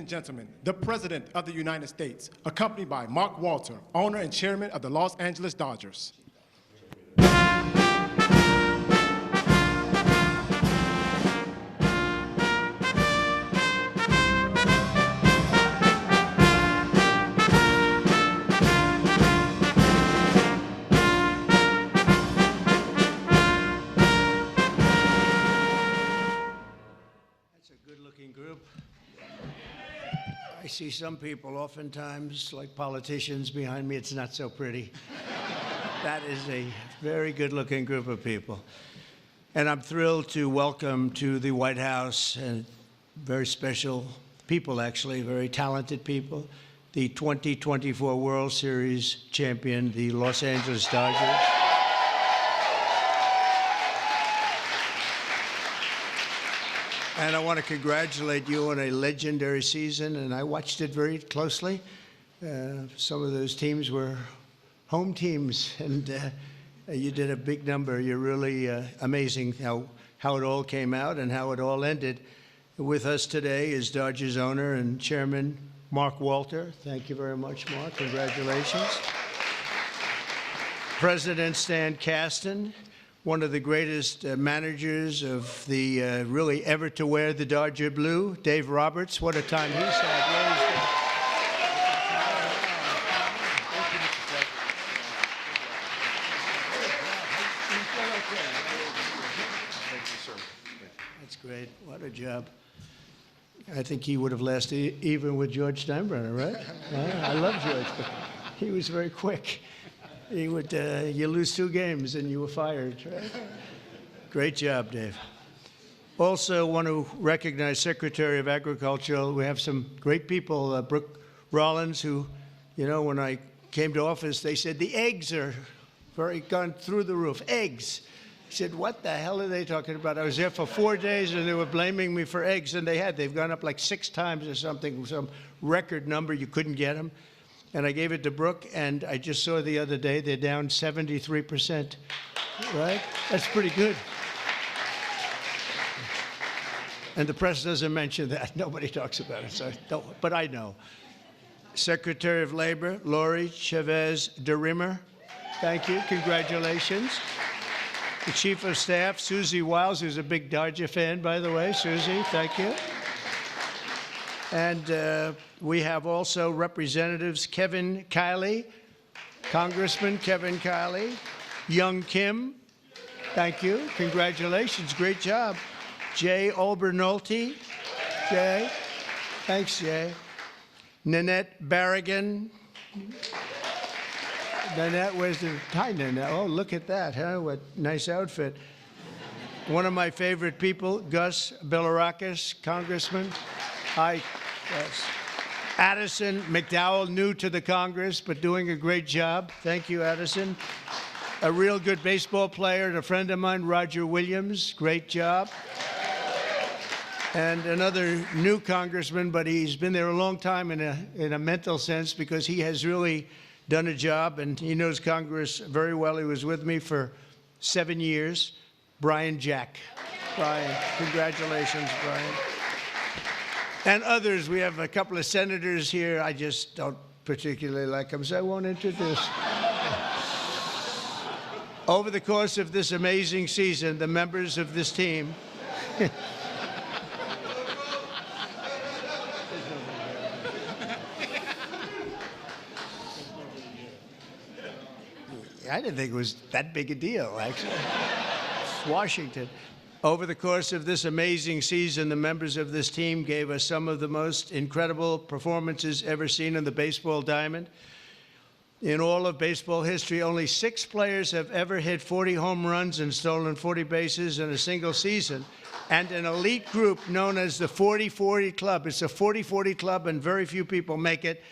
and gentlemen, the President of the United States, accompanied by Mark Walter, owner and chairman of the Los Angeles Dodgers. Group. I see some people oftentimes, like politicians behind me, it's not so pretty. That is a very good-looking group of people. And I'm thrilled to welcome to the White House and very special people, actually, very talented people, the 2024 World Series champion, the Los Angeles Dodgers. And I want to congratulate you on a legendary season, and I watched it very closely. Some of those teams were home teams, and you did a big number. You're really amazing how it all came out and how it all ended. With us today is Dodgers owner and chairman Mark Walter. Thank you very much, Mark. Congratulations. President Stan Kasten, one of the greatest managers of the really ever to wear the Dodger blue, Dave Roberts. What a time he's had. That's great. What a job. I think he would have lasted even with George Steinbrenner, right? I love George, but he was very quick. He would, you lose 2 games and you were fired, right? Great job, Dave. Also want to recognize Secretary of Agriculture. We have some great people, Brooke Rollins, who, you know, when I came to office, they said the eggs are gone through the roof. Eggs. I said, what the hell are they talking about? I was there for 4 days and they were blaming me for eggs, and they've gone up like 6 times or something, some record number. You couldn't get them. And I gave it to Brooke, and I just saw the other day they're down 73%, right? That's pretty good. And the press doesn't mention that. Nobody talks about it, so don't, but I know. Secretary of Labor, Lori Chavez DeRimmer. Thank you. Congratulations. The Chief of Staff, Susie Wiles, who's a big Dodger fan, by the way. Susie, thank you. And we have also Representatives Kevin Kiley, Congressman Kevin Kiley, Young Kim, thank you, congratulations, great job. Jay Obernolte, Jay, thanks Jay. Nanette Barragan. Nanette, where's the, hi Nanette, oh look at that, huh, what nice outfit. One of my favorite people, Gus Bilirakis, Congressman. Hi, yes. Addison McDowell, new to the Congress, but doing a great job. Thank you, Addison. A real good baseball player and a friend of mine, Roger Williams. Great job. And another new congressman, but he's been there a long time in a mental sense, because he has really done a job and he knows Congress very well. He was with me for 7 years. Brian Jack. Brian, congratulations, Brian. And others, we have a couple of senators here. I just don't particularly like them, so I won't introduce. Over the course of this amazing season, the members of this team I didn't think it was that big a deal, actually. Washington. Over the course of this amazing season, the members of this team gave us some of the most incredible performances ever seen in the baseball diamond. In all of baseball history, only 6 players have ever hit 40 home runs and stolen 40 bases in a single season. And an elite group known as the 40-40 Club. It's a 40-40 club, and very few people make it.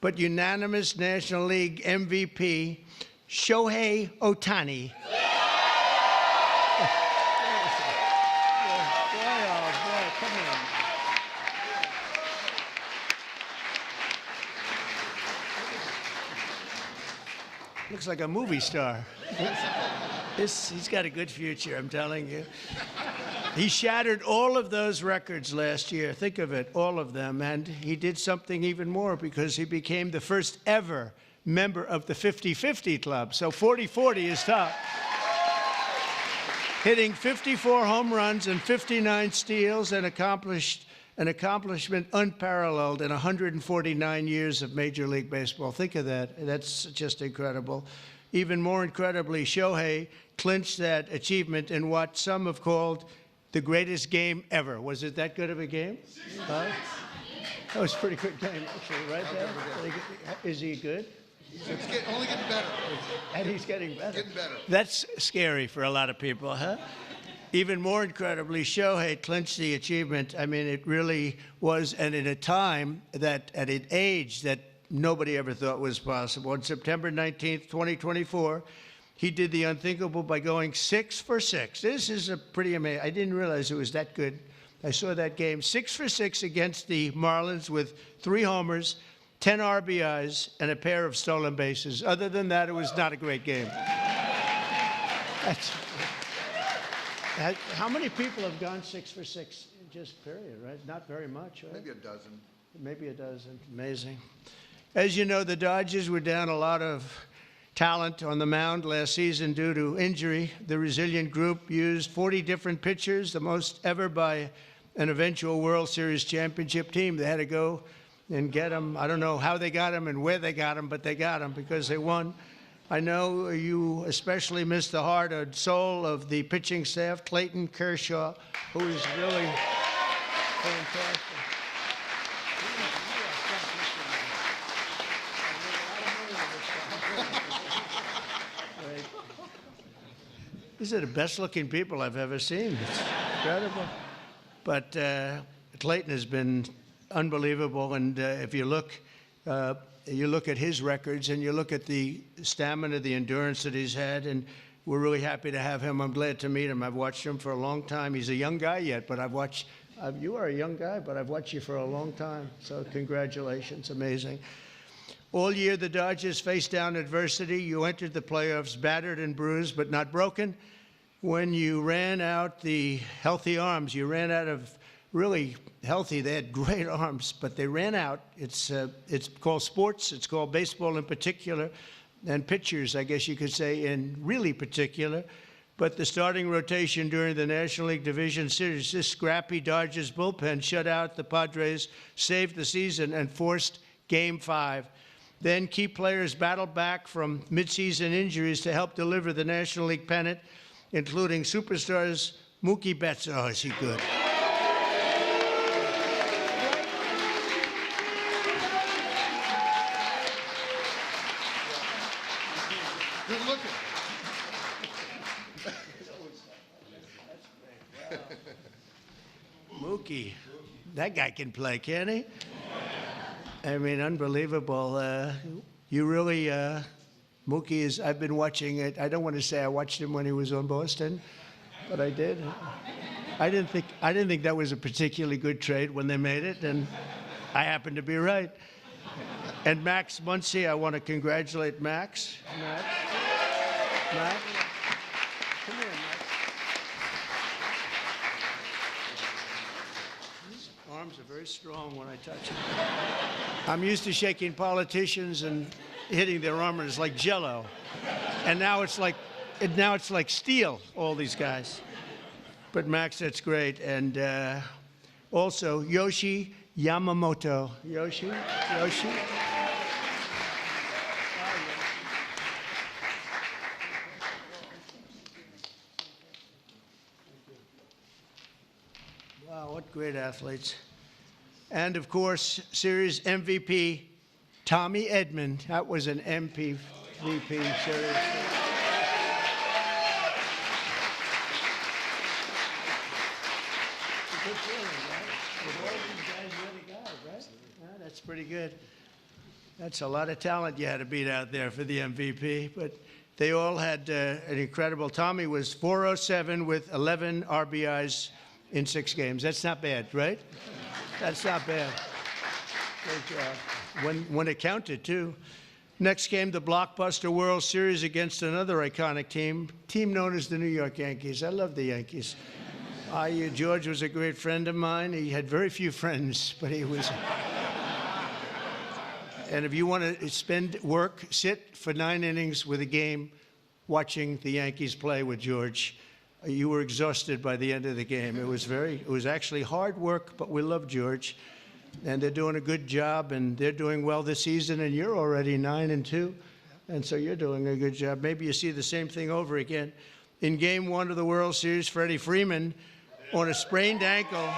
But unanimous National League MVP, Shohei Ohtani. Looks like a movie star. He's got a good future, I'm telling you. He shattered all of those records last year. Think of it, all of them. And he did something even more because he became the first ever member of the 50-50 club. So 40-40 is top. Hitting 54 home runs and 59 steals, and accomplished an accomplishment unparalleled in 149 years of Major League Baseball. Think of that. That's just incredible. Even more incredibly, Shohei clinched that achievement in what some have called the greatest game ever. Was it that good of a game? Huh? That was a pretty good game, actually, right there. Is he good? It's only getting better. And he's getting better. Getting better. That's scary for a lot of people, huh? Even more incredibly, Shohei clinched the achievement. I mean, it really was, and in a time that, at an age that nobody ever thought was possible. On September 19th, 2024, he did the unthinkable by going 6 for 6. This is a pretty amazing. I didn't realize it was that good. I saw that game, 6 for 6 against the Marlins with 3 homers, 10 RBIs, and a pair of stolen bases. Other than that, it was not a great game. How many people have gone 6 for 6? Just period, right? Not very much, right? Maybe a dozen. Maybe a dozen. Amazing. As you know, the Dodgers were down a lot of talent on the mound last season due to injury. The resilient group used 40 different pitchers, the most ever by an eventual World Series championship team. They had to go and get them. I don't know how they got them and where they got them, but they got them because they won. I know you especially miss the heart and soul of the pitching staff, Clayton Kershaw, who is really fantastic. These are the best-looking people I've ever seen. It's incredible. But Clayton has been unbelievable, and if you look at his records and you look at the stamina, the endurance that he's had, and we're really happy to have him. I'm glad to meet him. I've watched him for a long time. He's a young guy yet, but you are a young guy, but I've watched you for a long time. So congratulations, amazing. All year, the Dodgers faced down adversity. You entered the playoffs battered and bruised, but not broken. When you ran out the healthy arms, you ran out of really healthy. They had great arms, but they ran out. It's called sports. It's called baseball in particular, and pitchers, I guess you could say, in really particular. But the starting rotation during the National League Division Series, this scrappy Dodgers bullpen shut out the Padres, saved the season, and forced Game 5. Then key players battled back from midseason injuries to help deliver the National League pennant, including superstars Mookie Betts. Oh, is he good? Good looking. Mookie, that guy can play, can't he? I mean, unbelievable. You really, Mookie is, I've been watching it. I don't want to say I watched him when he was on Boston, but I did. I didn't think that was a particularly good trade when they made it, and I happened to be right. And Max Muncy, I want to congratulate Max. Max. Come here, Max. His arms are very strong when I touch them. I'm used to shaking politicians and hitting their armors like Jell-O, and now it's like steel. All these guys, but Max, that's great, and also Yoshi Yamamoto. Yoshi. Wow, what great athletes. And, of course, series MVP, Tommy Edman. That was an MVP series. Good feeling, right? With all these guys really got it, right? Yeah, that's pretty good. That's a lot of talent you had to beat out there for the MVP, but they all had an incredible. Tommy was 407 with 11 RBIs in 6 games. That's not bad, right? That's not bad. Great job. When it counted, too. Next came the blockbuster World Series against another iconic team known as the New York Yankees. I love the Yankees. George was a great friend of mine. He had very few friends, but he was. And if you want to sit for 9 innings with a game, watching the Yankees play with George, you were exhausted by the end of the game. It was actually hard work, but we love George, and they're doing a good job, and they're doing well this season, and you're already 9-2, and so you're doing a good job. Maybe you see the same thing over again. In Game 1 of the World Series, Freddie Freeman, on a sprained ankle,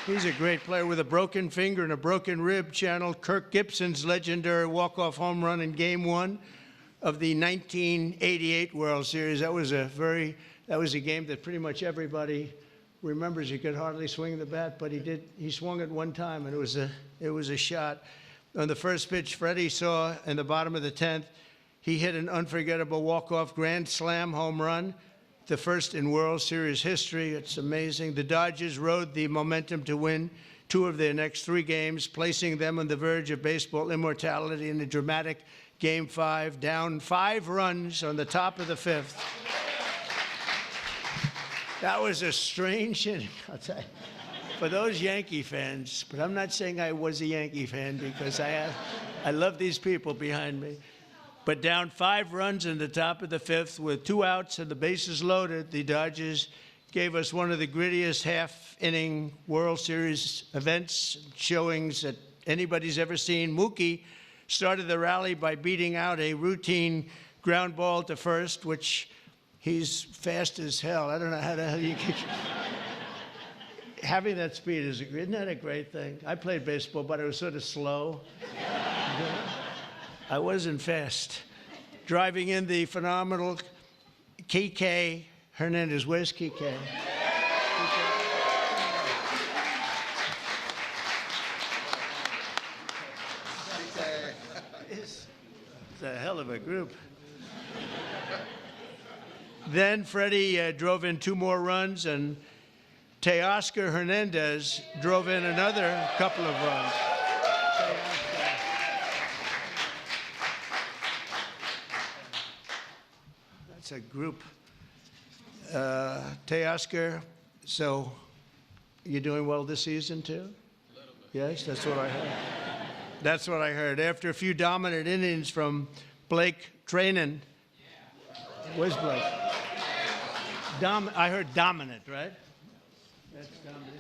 he's a great player with a broken finger and a broken rib, channeled Kirk Gibson's legendary walk-off home run in Game 1 of the 1988 World Series. That was a game that pretty much everybody remembers. He could hardly swing the bat, but he swung it one time, and it was a shot. On the first pitch, Freddie saw in the bottom of the 10th, he hit an unforgettable walk-off grand slam home run, the first in World Series history. It's amazing. The Dodgers rode the momentum to win 2 of their next 3 games, placing them on the verge of baseball immortality in a dramatic Game 5, down 5 runs on the top of the 5th. That was a strange inning, I'll tell you, for those Yankee fans. But I'm not saying I was a Yankee fan, because I love these people behind me. But down 5 runs in the top of the 5th with 2 outs and the bases loaded, the Dodgers gave us one of the grittiest half-inning World Series events, showings that anybody's ever seen. Mookie started the rally by beating out a routine ground ball to first, which he's fast as hell. I don't know how the hell you can... Having that speed isn't that a great thing? I played baseball, but I was sort of slow. I wasn't fast. Driving in the phenomenal Kike Hernandez. Where's Kike? It's a hell of a group. Then Freddie drove in 2 more runs, and Teoscar Hernandez drove in another couple of runs. That's a group. Teoscar, so you're doing well this season too? A little bit. Yes, that's what I heard. That's what I heard. After a few dominant innings from Blake Trainin. Where's Blake? I heard dominant, right? That's dominant.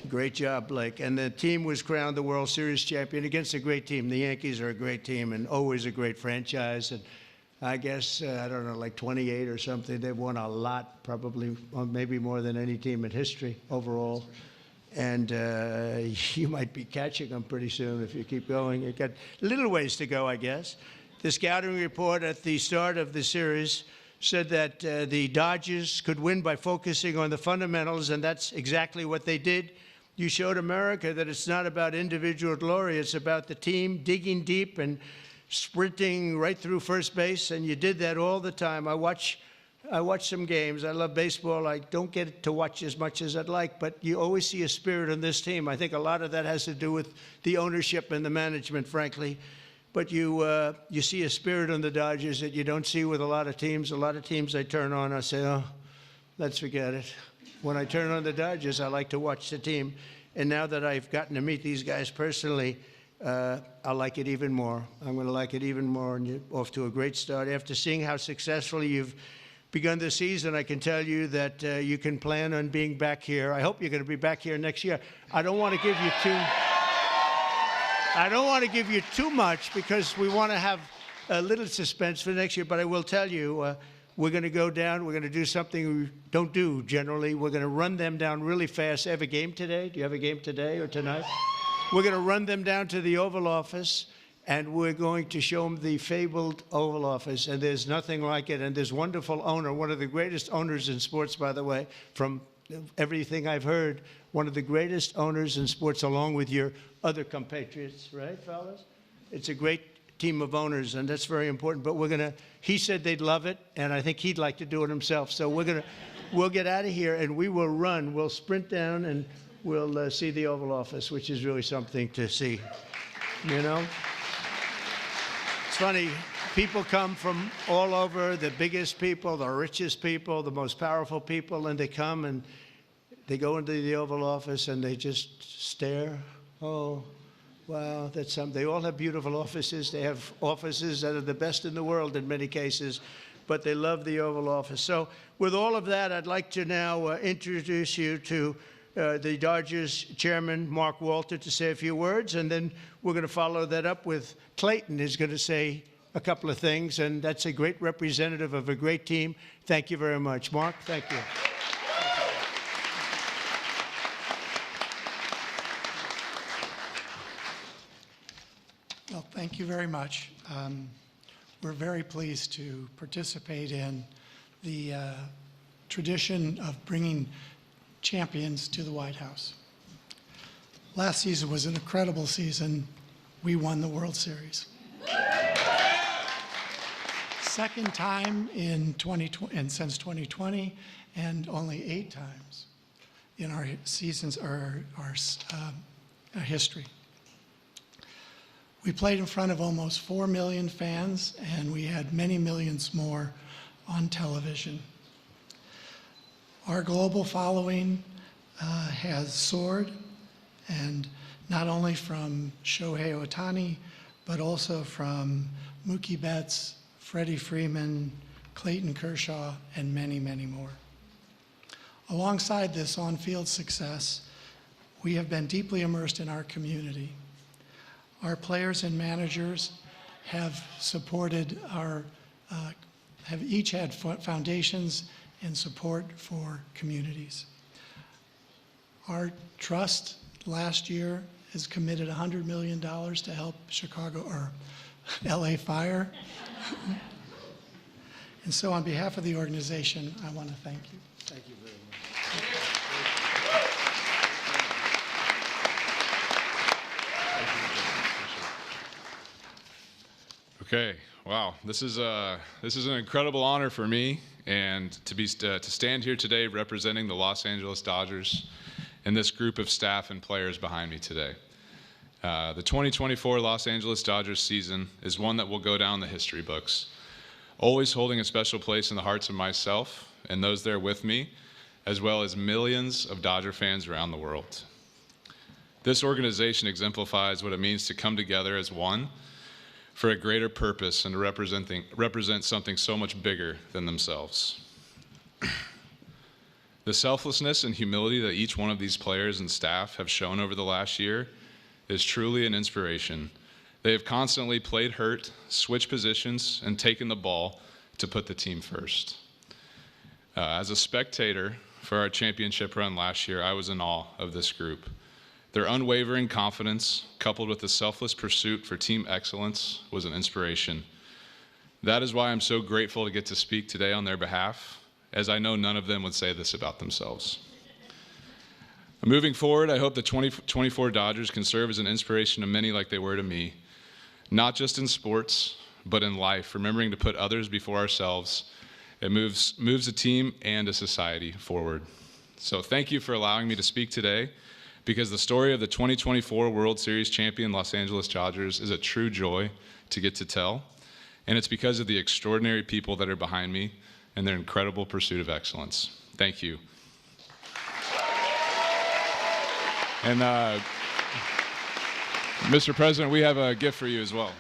Great job, Blake. And the team was crowned the World Series champion against a great team. The Yankees are a great team and always a great franchise. And I guess, I don't know, like 28 or something. They've won a lot, probably, maybe more than any team in history overall. And you might be catching them pretty soon if you keep going. You've got a little ways to go, I guess. The scouting report at the start of the series said that the Dodgers could win by focusing on the fundamentals, and that's exactly what they did. You showed America that it's not about individual glory. It's about the team digging deep and sprinting right through first base, and you did that all the time. I watch some games. I love baseball. I don't get to watch as much as I'd like, but you always see a spirit on this team. I think a lot of that has to do with the ownership and the management, frankly. But you see a spirit on the Dodgers that you don't see with a lot of teams. A lot of teams I turn on, I say, oh, let's forget it. When I turn on the Dodgers, I like to watch the team. And now that I've gotten to meet these guys personally, I like it even more. I'm going to like it even more, and you're off to a great start. After seeing how successfully you've begun the season, I can tell you that you can plan on being back here. I hope you're going to be back here next year. I don't want to give you too much because we want to have a little suspense for next year, but I will tell you, we're going to go down. We're going to do something we don't do generally. We're going to run them down really fast. I have a game today. Do you have a game today or tonight? We're going to run them down to the Oval Office, and we're going to show them the fabled Oval Office, and there's nothing like it. And this wonderful owner, one of the greatest owners in sports, by the way, from everything I've heard, one of the greatest owners in sports, along with your other compatriots, right, fellas? It's a great team of owners, and that's very important. But he said they'd love it, and I think he'd like to do it himself. So we'll get out of here, and we will run. We'll sprint down, and we'll see the Oval Office, which is really something to see, you know? funny. People come from all over, the biggest people, the richest people, the most powerful people, and they come and they go into the Oval Office and they just stare. Oh, wow, that's something. They all have beautiful offices. They have offices that are the best in the world in many cases, but they love the Oval Office. So with all of that, I'd like to now introduce you to the Dodgers chairman, Mark Walter, to say a few words, and then we're going to follow that up with Clayton, who's going to say a couple of things, and that's a great representative of a great team. Thank you very much. Mark, thank you. Well, thank you very much. We're very pleased to participate in the tradition of bringing champions to the White House. Last season was an incredible season. We won the World Series. Second time in 2020, and since 2020, and only 8 times in our seasons, our history. We played in front of almost 4 million fans, and we had many millions more on television. Our global following has soared, and not only from Shohei Ohtani, but also from Mookie Betts, Freddie Freeman, Clayton Kershaw, and many, many more. Alongside this on-field success, we have been deeply immersed in our community. Our players and managers have supported have each had foundations and support for communities. Our trust last year has committed $100 million to help Chicago or LA Fire. And so on behalf of the organization, I want to thank you. Thank you very much. Okay, wow, this is an incredible honor for me, and to stand here today representing the Los Angeles Dodgers and this group of staff and players behind me today. The 2024 Los Angeles Dodgers season is one that will go down in the history books, always holding a special place in the hearts of myself and those there with me, as well as millions of Dodger fans around the world. This organization exemplifies what it means to come together as one for a greater purpose and to represent something so much bigger than themselves. The selflessness and humility that each one of these players and staff have shown over the last year is truly an inspiration. They have constantly played hurt, switched positions, and taken the ball to put the team first. As a spectator for our championship run last year, I was in awe of this group. Their unwavering confidence, coupled with the selfless pursuit for team excellence, was an inspiration. That is why I'm so grateful to get to speak today on their behalf, as I know none of them would say this about themselves. Moving forward, I hope the 2024 Dodgers can serve as an inspiration to many like they were to me, not just in sports, but in life, remembering to put others before ourselves. It moves a team and a society forward. So thank you for allowing me to speak today, because the story of the 2024 World Series champion Los Angeles Dodgers is a true joy to get to tell, and it's because of the extraordinary people that are behind me and their incredible pursuit of excellence. Thank you. And Mr. President, we have a gift for you as well.